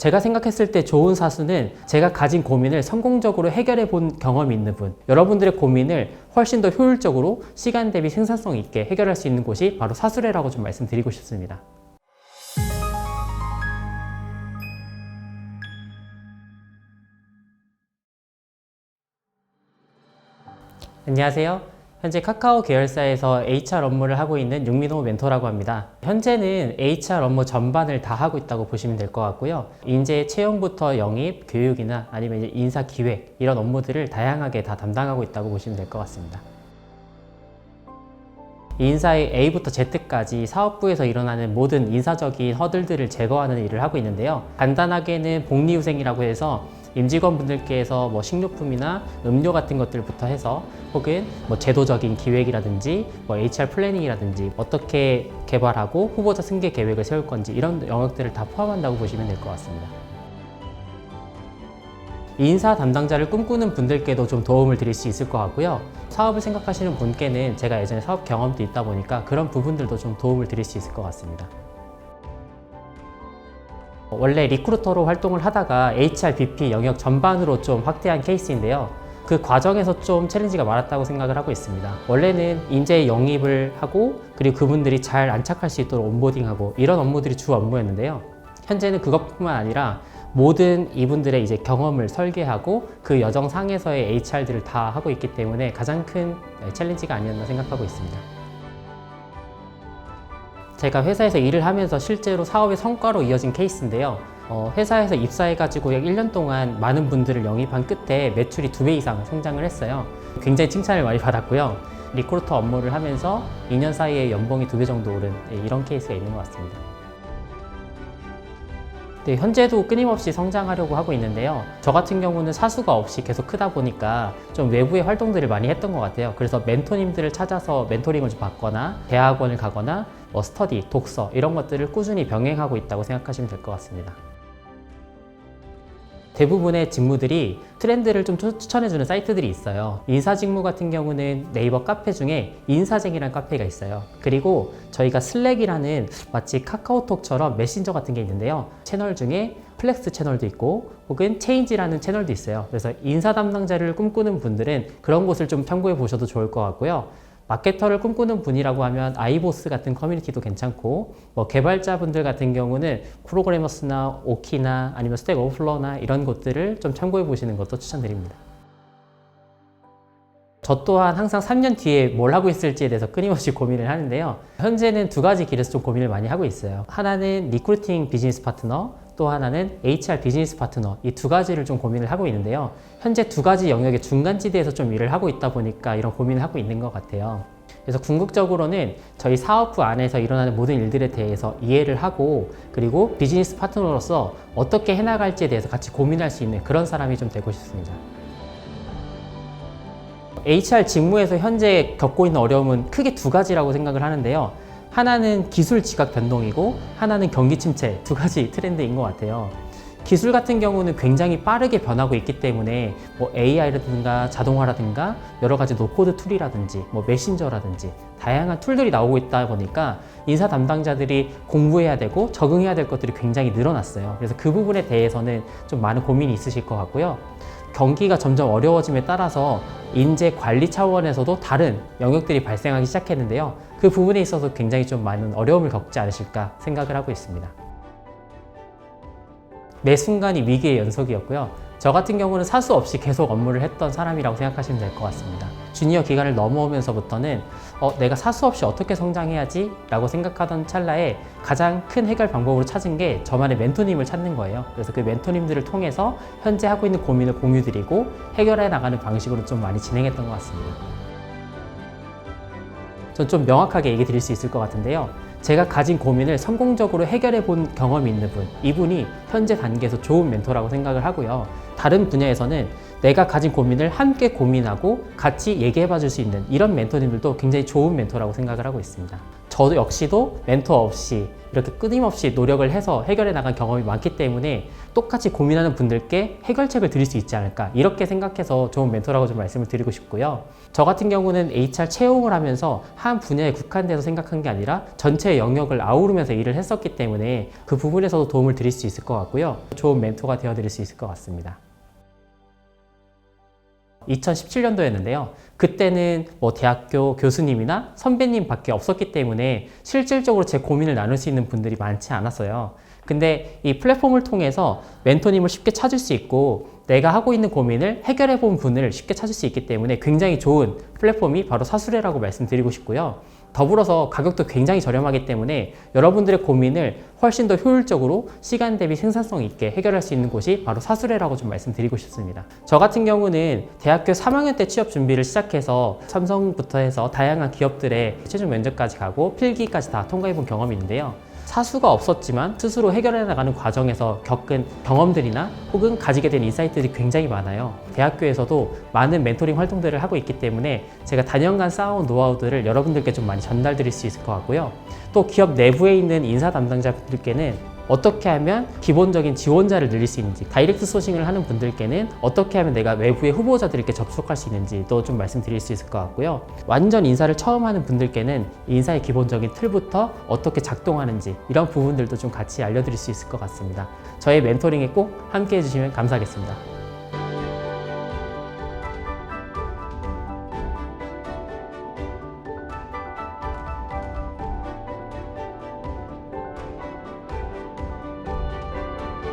제가 생각했을 때 좋은 사수는 제가 가진 고민을 성공적으로 해결해 본 경험이 있는 분, 여러분들의 고민을 훨씬 더 효율적으로 시간 대비 생산성 있게 해결할 수 있는 곳이 바로 사수래라고 좀 말씀드리고 싶습니다. 안녕하세요. 현재 카카오 계열사에서 HR 업무를 하고 있는 윤민호 멘토라고 합니다. 현재는 HR 업무 전반을 다 하고 있다고 보시면 될 것 같고요. 인재 채용부터 영입, 교육이나 아니면 이제 인사 기획 이런 업무들을 다양하게 다 담당하고 있다고 보시면 될 것 같습니다. 인사의 A부터 Z까지 사업부에서 일어나는 모든 인사적인 허들들을 제거하는 일을 하고 있는데요. 간단하게는 복리후생이라고 해서 임직원분들께서 식료품이나 음료 같은 것들부터 해서 혹은 제도적인 기획이라든지 HR 플래닝이라든지 어떻게 개발하고 후보자 승계 계획을 세울 건지 이런 영역들을 다 포함한다고 보시면 될 것 같습니다. 인사 담당자를 꿈꾸는 분들께도 좀 도움을 드릴 수 있을 것 같고요. 사업을 생각하시는 분께는 제가 예전에 사업 경험도 있다 보니까 그런 부분들도 좀 도움을 드릴 수 있을 것 같습니다. 원래 리크루터로 활동을 하다가 HR, BP 영역 전반으로 좀 확대한 케이스인데요. 그 과정에서 좀 챌린지가 많았다고 생각을 하고 있습니다. 원래는 인재 영입을 하고 그리고 그분들이 잘 안착할 수 있도록 온보딩하고 이런 업무들이 주 업무였는데요. 현재는 그것뿐만 아니라 모든 이분들의 이제 경험을 설계하고 그 여정상에서의 HR들을 다 하고 있기 때문에 가장 큰 챌린지가 아니었나 생각하고 있습니다. 제가 회사에서 일을 하면서 실제로 사업의 성과로 이어진 케이스인데요. 회사에서 입사해가지고 약 1년 동안 많은 분들을 영입한 끝에 매출이 2배 이상 성장을 했어요. 굉장히 칭찬을 많이 받았고요. 리크루터 업무를 하면서 2년 사이에 연봉이 2배 정도 오른 이런 케이스가 있는 것 같습니다. 네, 현재도 끊임없이 성장하려고 하고 있는데요. 저 같은 경우는 사수가 없이 계속 크다 보니까 좀 외부의 활동들을 많이 했던 것 같아요. 그래서 멘토님들을 찾아서 멘토링을 좀 받거나 대학원을 가거나 스터디, 독서 이런 것들을 꾸준히 병행하고 있다고 생각하시면 될 것 같습니다. 대부분의 직무들이 트렌드를 좀 추천해주는 사이트들이 있어요. 인사 직무 같은 경우는 네이버 카페 중에 인사쟁이라는 카페가 있어요. 그리고 저희가 슬랙이라는 마치 카카오톡처럼 메신저 같은 게 있는데요. 채널 중에 플렉스 채널도 있고 혹은 체인지라는 채널도 있어요. 그래서 인사 담당자를 꿈꾸는 분들은 그런 곳을 좀 참고해 보셔도 좋을 것 같고요. 마케터를 꿈꾸는 분이라고 하면 아이보스 같은 커뮤니티도 괜찮고 개발자분들 같은 경우는 프로그래머스나 오키나 아니면 스택 오버플로우나 이런 곳들을 좀 참고해 보시는 것도 추천드립니다. 저 또한 항상 3년 뒤에 뭘 하고 있을지에 대해서 끊임없이 고민을 하는데요. 현재는 2가지 길에서 좀 고민을 많이 하고 있어요. 하나는 리크루팅 비즈니스 파트너, 또 하나는 HR 비즈니스 파트너, 이 2가지를 좀 고민을 하고 있는데요. 현재 2가지 영역의 중간지대에서 좀 일을 하고 있다 보니까 이런 고민을 하고 있는 것 같아요. 그래서 궁극적으로는 저희 사업부 안에서 일어나는 모든 일들에 대해서 이해를 하고 그리고 비즈니스 파트너로서 어떻게 해나갈지에 대해서 같이 고민할 수 있는 그런 사람이 좀 되고 싶습니다. HR 직무에서 현재 겪고 있는 어려움은 크게 2가지라고 생각을 하는데요. 하나는 기술 지각 변동이고 하나는 경기 침체, 2가지 트렌드인 것 같아요. 기술 같은 경우는 굉장히 빠르게 변하고 있기 때문에 AI라든가 자동화라든가 여러 가지 노코드 툴이라든지 메신저라든지 다양한 툴들이 나오고 있다 보니까 인사 담당자들이 공부해야 되고 적응해야 될 것들이 굉장히 늘어났어요. 그래서 그 부분에 대해서는 좀 많은 고민이 있으실 것 같고요. 경기가 점점 어려워짐에 따라서 인재 관리 차원에서도 다른 영역들이 발생하기 시작했는데요. 그 부분에 있어서 굉장히 좀 많은 어려움을 겪지 않으실까 생각을 하고 있습니다. 매 순간이 위기의 연속이었고요. 저 같은 경우는 사수 없이 계속 업무를 했던 사람이라고 생각하시면 될 것 같습니다. 주니어 기간을 넘어오면서부터는 내가 사수 없이 어떻게 성장해야지? 라고 생각하던 찰나에 가장 큰 해결 방법으로 찾은 게 저만의 멘토님을 찾는 거예요. 그래서 그 멘토님들을 통해서 현재 하고 있는 고민을 공유드리고 해결해 나가는 방식으로 좀 많이 진행했던 것 같습니다. 전 좀 명확하게 얘기 드릴 수 있을 것 같은데요. 제가 가진 고민을 성공적으로 해결해 본 경험이 있는 분, 이분이 현재 단계에서 좋은 멘토라고 생각을 하고요. 다른 분야에서는 내가 가진 고민을 함께 고민하고 같이 얘기해 봐 줄 수 있는 이런 멘토님들도 굉장히 좋은 멘토라고 생각을 하고 있습니다. 저도 역시도 멘토 없이 이렇게 끊임없이 노력을 해서 해결해 나간 경험이 많기 때문에 똑같이 고민하는 분들께 해결책을 드릴 수 있지 않을까, 이렇게 생각해서 좋은 멘토라고 좀 말씀을 드리고 싶고요. 저 같은 경우는 HR 채용을 하면서 한 분야에 국한돼서 생각한 게 아니라 전체 영역을 아우르면서 일을 했었기 때문에 그 부분에서도 도움을 드릴 수 있을 것 같고요. 좋은 멘토가 되어 드릴 수 있을 것 같습니다. 2017년도였는데요. 그때는 뭐 대학교 교수님이나 선배님 밖에 없었기 때문에 실질적으로 제 고민을 나눌 수 있는 분들이 많지 않았어요. 근데 이 플랫폼을 통해서 멘토님을 쉽게 찾을 수 있고 내가 하고 있는 고민을 해결해 본 분을 쉽게 찾을 수 있기 때문에 굉장히 좋은 플랫폼이 바로 사수레라고 말씀드리고 싶고요. 더불어서 가격도 굉장히 저렴하기 때문에 여러분들의 고민을 훨씬 더 효율적으로 시간 대비 생산성 있게 해결할 수 있는 곳이 바로 사수레라고 좀 말씀드리고 싶습니다. 저 같은 경우는 대학교 3학년 때 취업 준비를 시작해서 삼성부터 해서 다양한 기업들의 최종 면접까지 가고 필기까지 다 통과해 본 경험이 있는데요. 사수가 없었지만 스스로 해결해 나가는 과정에서 겪은 경험들이나 혹은 가지게 된 인사이트들이 굉장히 많아요. 대학교에서도 많은 멘토링 활동들을 하고 있기 때문에 제가 다년간 쌓아온 노하우들을 여러분들께 좀 많이 전달드릴 수 있을 것 같고요. 또 기업 내부에 있는 인사 담당자분들께는 어떻게 하면 기본적인 지원자를 늘릴 수 있는지, 다이렉트 소싱을 하는 분들께는 어떻게 하면 내가 외부의 후보자들에게 접촉할 수 있는지도 좀 말씀드릴 수 있을 것 같고요. 완전 인사를 처음 하는 분들께는 인사의 기본적인 틀부터 어떻게 작동하는지 이런 부분들도 좀 같이 알려드릴 수 있을 것 같습니다. 저의 멘토링에 꼭 함께 해주시면 감사하겠습니다.